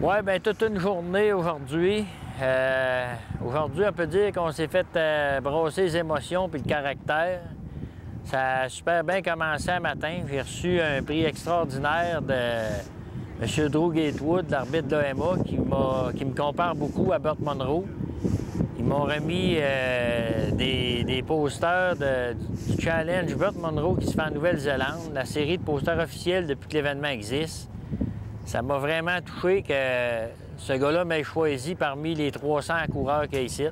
Oui, bien, toute une journée aujourd'hui. Aujourd'hui, on peut dire qu'on s'est fait brosser les émotions puis le caractère. Ça a super bien commencé un matin. J'ai reçu un prix extraordinaire de M. Drew Gatewood, l'arbitre de l'AMA, qui me compare beaucoup à Burt Munro. Ils m'ont remis des posters du challenge Burt Munro qui se fait en Nouvelle-Zélande, la série de posters officiels depuis que l'événement existe. Ça m'a vraiment touché que ce gars-là m'ait choisi parmi les 300 coureurs qu'il y a ici.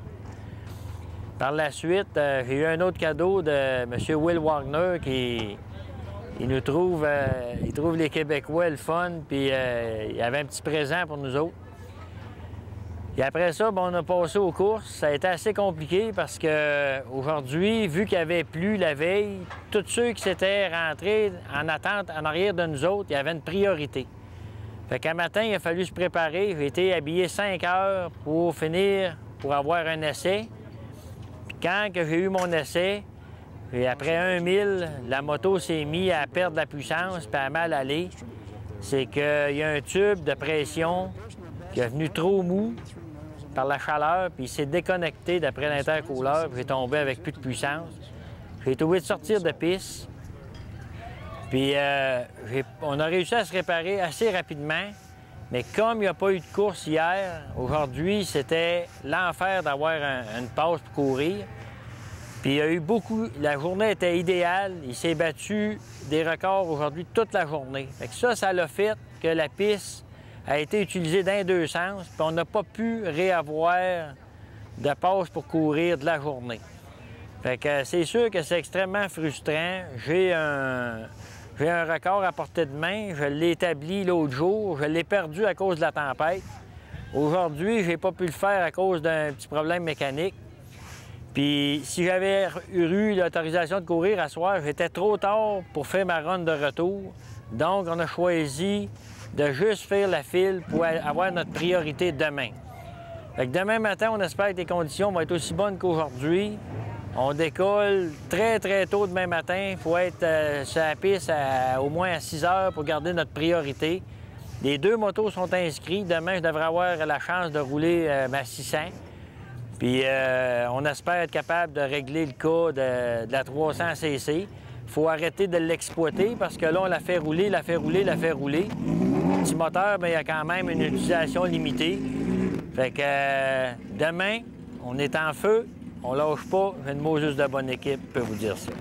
Par la suite, j'ai eu un autre cadeau de M. Will Wagner qui il trouve les Québécois le fun, puis il avait un petit présent pour nous autres. Et après ça, on a passé aux courses. Ça a été assez compliqué parce qu'aujourd'hui, vu qu'il avait plu la veille, tous ceux qui s'étaient rentrés en attente en arrière de nous autres, il y avait une priorité. Fait qu'un matin, il a fallu se préparer. J'ai été habillé 5 heures pour finir, pour avoir un essai. Puis quand j'ai eu mon essai, et après 1 000, la moto s'est mise à perdre la puissance puis à mal aller. C'est qu'il y a un tube de pression qui est venu trop mou par la chaleur, puis il s'est déconnecté d'après l'intercooleur, puis j'ai tombé avec plus de puissance. J'ai été obligé de sortir de piste. Puis on a réussi à se réparer assez rapidement, mais comme il n'y a pas eu de course hier, aujourd'hui, c'était l'enfer d'avoir une passe pour courir. Puis il y a eu beaucoup... La journée était idéale. Il s'est battu des records aujourd'hui toute la journée. Fait que ça l'a fait que la piste a été utilisée dans les deux sens, puis on n'a pas pu réavoir de passe pour courir de la journée. Fait que c'est sûr que c'est extrêmement frustrant. J'ai un record à portée de main. Je l'ai établi l'autre jour. Je l'ai perdu à cause de la tempête. Aujourd'hui, je n'ai pas pu le faire à cause d'un petit problème mécanique. Puis si j'avais eu l'autorisation de courir à soir, j'étais trop tard pour faire ma run de retour. Donc, on a choisi de juste faire la file pour avoir notre priorité demain. Fait que demain matin, on espère que les conditions vont être aussi bonnes qu'aujourd'hui. On décolle très, très tôt demain matin. Il faut être sur la piste au moins à 6 heures pour garder notre priorité. Les 2 motos sont inscrits. Demain, je devrais avoir la chance de rouler ma 600. Puis on espère être capable de régler le cas de la 300 cc. Il faut arrêter de l'exploiter parce que là, on la fait rouler, la fait rouler, la fait rouler. Le petit moteur, bien, il y a quand même une utilisation limitée. Fait que demain, on est en feu, on lâche pas. J'ai une Moses de bonne équipe, je peux vous dire ça.